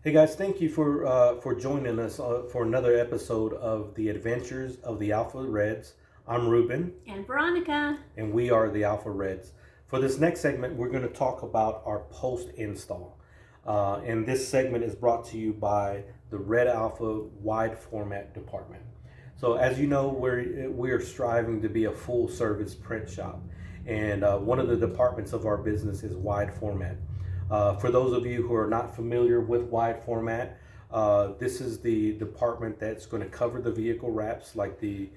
Hey guys, thank you for joining us for another episode of the Adventures of the Alpha Reds. I'm Ruben, And Veronica. and we are the Alpha Reds. For this next segment, we're going to talk about our post install, and this segment is brought to you by the Red Alpha Wide Format Department. So, as you know, we're striving to be a full service print shop, and one of the departments of our business is wide format. For those of you who are not familiar with wide format, this is the department that's going to cover the vehicle wraps, like this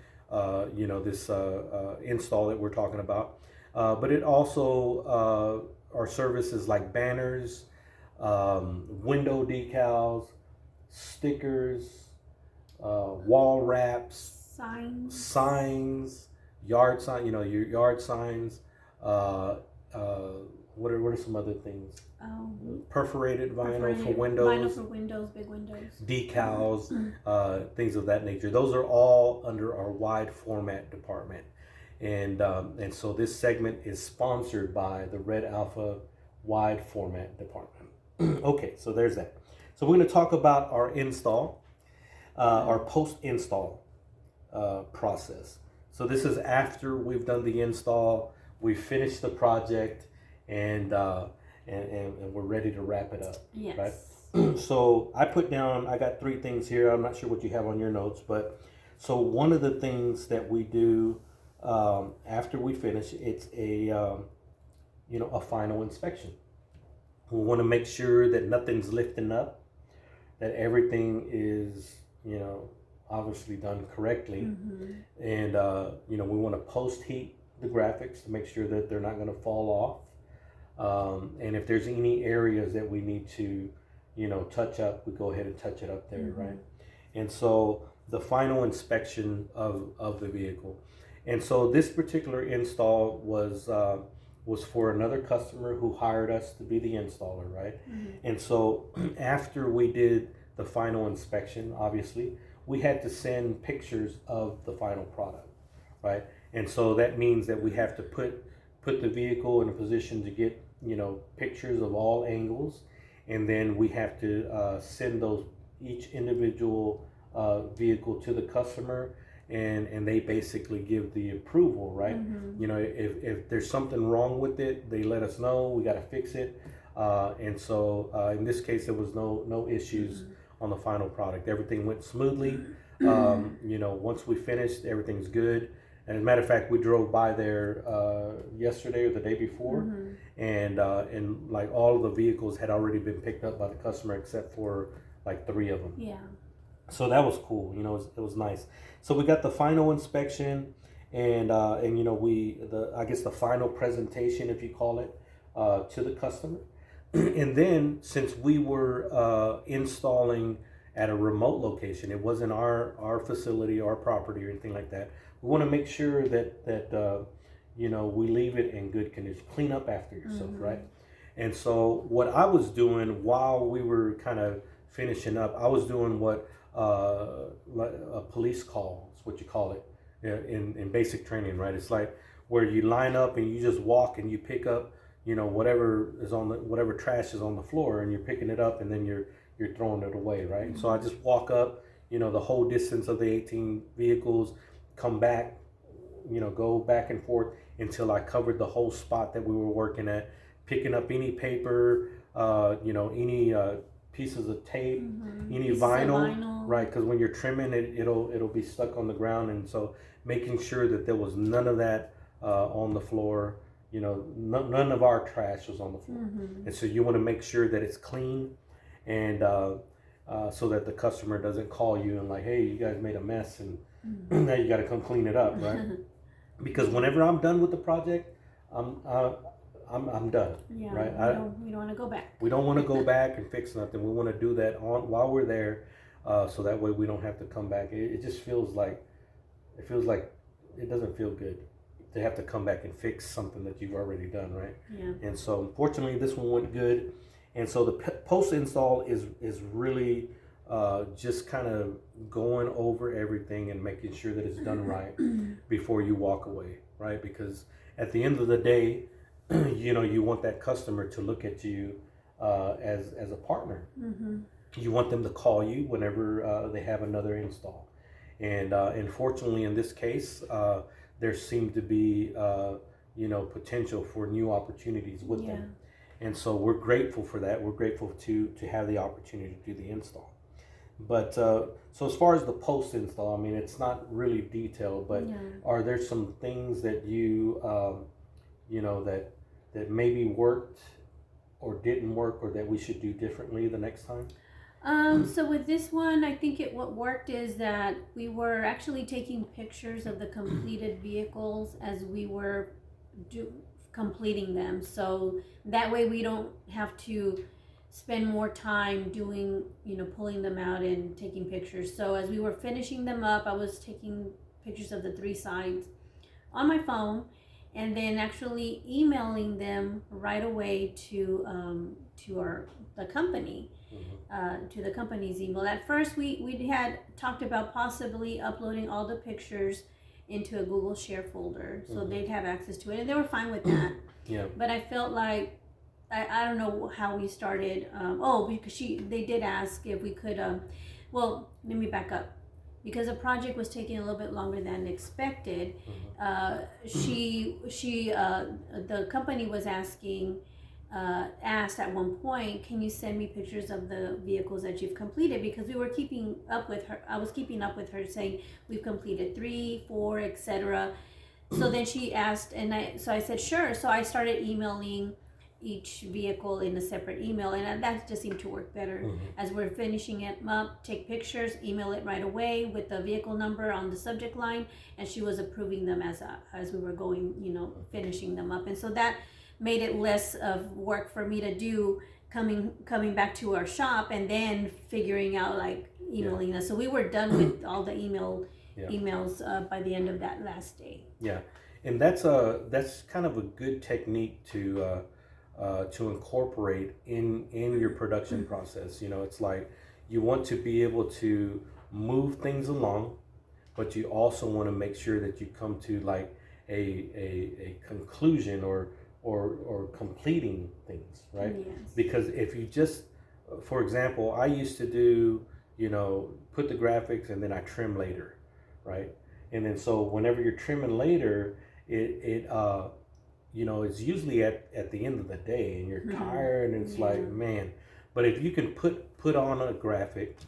install that we're talking about. But it also our services like banners, window decals, stickers, wall wraps, signs, yard sign. Your yard signs. Uh, uh, what are some other things? Perforated vinyl for windows. Vinyl for windows, big windows. Decals, things of that nature. Those are all under our wide format department. And so this segment is sponsored by the Red Alpha Wide Format Department. Okay, so there's that. So we're going to talk about our install, our post-install process. So this is after we've done the install, we've finished the project, and we're ready to wrap it up. Yes. Right? So I got three things here. I'm not sure what you have on your notes, but so one of the things that we do after we finish, it's a final inspection. We want to make sure that nothing's lifting up, that everything is, obviously done correctly. Mm-hmm. And, we want to post heat the graphics to make sure that they're not going to fall off. And if there's any areas that we need to, touch up, we go ahead and touch it up there, Mm-hmm. right? And so the final inspection of the vehicle. And so this particular install was for another customer who hired us to be the installer, right? Mm-hmm. And so after we did the final inspection, obviously, we had to send pictures of the final product, right? And so that means that we have to put the vehicle in a position to get, pictures of all angles, and then we have to send each individual vehicle to the customer, and they basically give the approval, right? Mm-hmm. If there's something wrong with it, they let us know. We got to fix it, and so in this case, there was no issues on the final product. Everything went smoothly. Once we finished, everything's good. And as a matter of fact, we drove by there yesterday or the day before, and like all of the vehicles had already been picked up by the customer except for like 3 of them. Yeah. So that was cool. It was nice. So we got the final inspection, and I guess the final presentation, if you call it, to the customer. And then since we were installing at a remote location, it wasn't our facility, our property, or anything like that. We want to make sure that we leave it in good condition. Clean up after yourself, right? And so what I was doing while we were kind of finishing up, I was doing what like a police call is what you call it in basic training, right? It's like where you line up and you just walk and you pick up, whatever trash is on the floor, and you're picking it up and then you're throwing it away, right? Mm-hmm. So I just walk up, the whole distance of the 18 vehicles, come back, go back and forth until I covered the whole spot that we were working at, picking up any paper, any pieces of tape, any vinyl, right? Because when you're trimming it, it'll be stuck on the ground, and so making sure that there was none of that on the floor. None of our trash was on the floor, and so you want to make sure that it's clean, and so that the customer doesn't call you and like, hey, you guys made a mess, and now you got to come clean it up, right? Because whenever I'm done with the project, I'm done. Yeah, right? We don't want to go back. We don't want to go back and fix nothing. We want to do that while we're there, so that way we don't have to come back. It just feels like it doesn't feel good to have to come back and fix something that you've already done, right? Yeah. And so unfortunately, this one went good, and so the post install is really just kind of going over everything and making sure that it's done right before you walk away, right? Because at the end of the day, you want that customer to look at you as a partner, you want them to call you whenever they have another install. And unfortunately, in this case, there seemed to be potential for new opportunities with them. And so we're grateful for that. We're grateful to have the opportunity to do the install. But so as far as the post install, I mean, it's not really detailed, but are there some things that you that maybe worked or didn't work, or that we should do differently the next time? So with this one, I think what worked is that we were actually taking pictures of the completed vehicles as we were completing them. So that way we don't have to spend more time doing, pulling them out and taking pictures. So as we were finishing them up, I was taking pictures of the 3 sides on my phone, and then actually emailing them right away to the company. To the company's email. At first, we had talked about possibly uploading all the pictures into a Google Share folder, so they'd have access to it, and they were fine with that. But I felt like I don't know how we started. Because they did ask if we could. Well, let me back up. Because the project was taking a little bit longer than expected, the company was asked at one point, can you send me pictures of the vehicles that you've completed? Because we were keeping up with her. I was keeping up with her, saying we've completed 3, 4, etc. So then she asked, and I said sure. So I started emailing each vehicle in a separate email, and that just seemed to work better. As we're finishing it up, take pictures, email it right away with the vehicle number on the subject line, and she was approving them as we were going, finishing them up. And so that made it less of work for me to do, coming back to our shop and then figuring out emailing us. So we were done with all the emails by the end of that last day. And that's kind of a good technique to incorporate in your production process. It's like you want to be able to move things along, but you also want to make sure that you come to like a conclusion or completing things, right? Yes. Because if you just, for example, I used to do, put the graphics and then I trim later, right? And then so whenever you're trimming later, it's usually at the end of the day, and you're tired, and it's like, man. But if you can put on a graphic,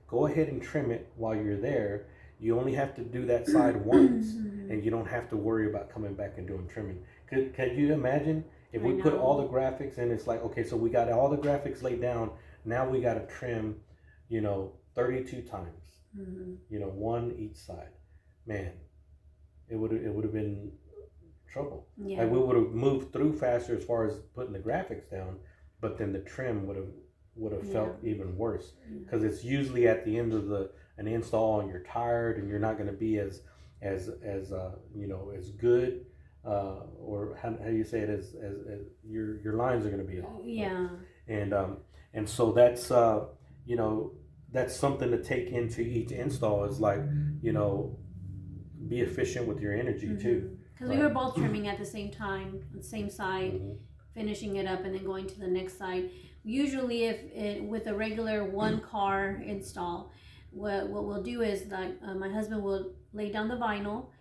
go ahead and trim it while you're there. You only have to do that side once, and you don't have to worry about coming back and doing trimming. Can you imagine if we put all the graphics in? It's like, okay, so we got all the graphics laid down. Now we got to trim, 32 times. 1 each side. Man, it would have been trouble. Like we would have moved through faster as far as putting the graphics down, but then the trim would have felt even worse, because it's usually at the end of an install, and you're tired, and you're not going to be as good. Or how you say it, as your lines are going to be off. And so that's that's something to take into each install, is like, be efficient with your energy too. Because we were both trimming at the same time, on the same side, finishing it up and then going to the next side. Usually with a regular 1 car install, what we'll do is my husband will lay down the vinyl,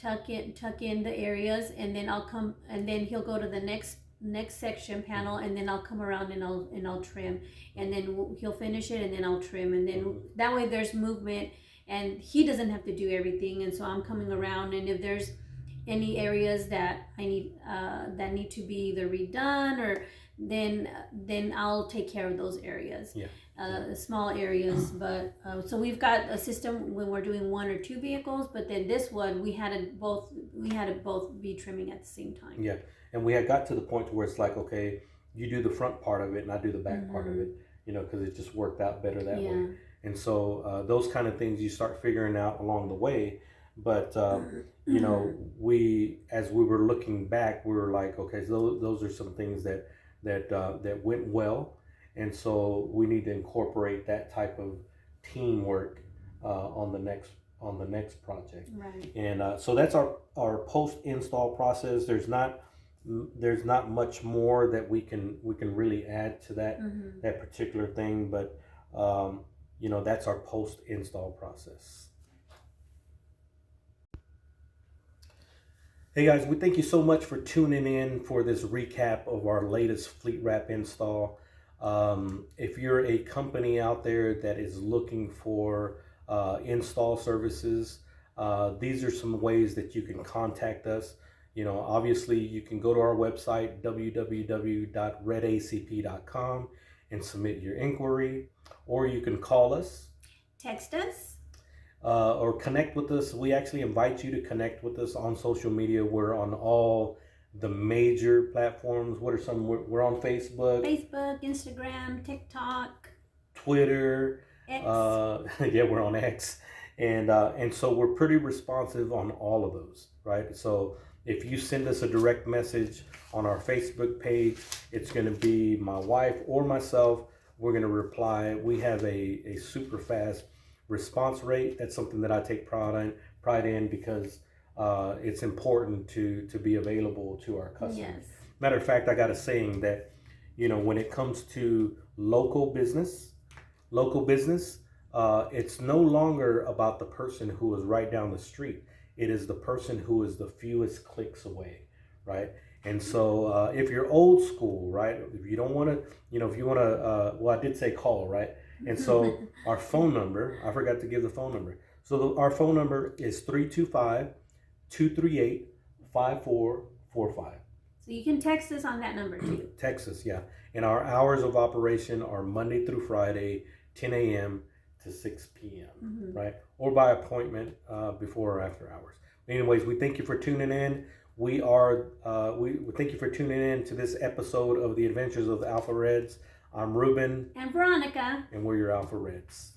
tuck in the areas, and then he'll go to the next section panel, and then I'll come around and I'll trim, and then he'll finish it, and then I'll trim, and then that way there's movement, and he doesn't have to do everything. And so I'm coming around, and if there's any areas that I need that need to be either redone, or then I'll take care of those areas. Small areas. But so we've got a system when we're doing 1 or 2 vehicles, but then this one we had to both be trimming at the same time. And we had got to the point where it's like, okay, you do the front part of it and I do the back part of it, because it just worked out better that way. And so those kind of things you start figuring out along the way. But as we were looking back, we were like, okay, so those are some things that went well, and so we need to incorporate that type of teamwork on the next project. Right. And so that's our post install process. There's not much more that we can really add to that particular thing, but That's our post install process. Hey guys, we thank you so much for tuning in for this recap of our latest Fleet Wrap install. If you're a company out there that is looking for install services, these are some ways that you can contact us. Obviously you can go to our website, www.redacp.com, and submit your inquiry, or you can call us, text us, or connect with us. We actually invite you to connect with us on social media. We're on all the major platforms. What are some? We're on Facebook, Instagram, TikTok, Twitter, X. Yeah, we're on X, and so we're pretty responsive on all of those, right? So if you send us a direct message on our Facebook page, it's going to be my wife or myself. We're going to reply. We have a super fast response rate. That's something that I take pride in because it's important to be available to our customers. Yes. Matter of fact, I got a saying that when it comes to local business, it's no longer about the person who is right down the street. It is the person who is the fewest clicks away, right? And so if you're old school, right, if you don't want to, if you want to, well, I did say call, right? And so our phone number, I forgot to give the phone number. So our phone number is 325-238-5445. So you can text us on that number too. Text us, yeah. And our hours of operation are Monday through Friday, 10 a.m. to 6 p.m., right? Or by appointment before or after hours. Anyways, we thank you for tuning in. We thank you for tuning in to this episode of the Adventures of the Alpha Reds. I'm Ruben. And Veronica. And we're your Alpha Reds.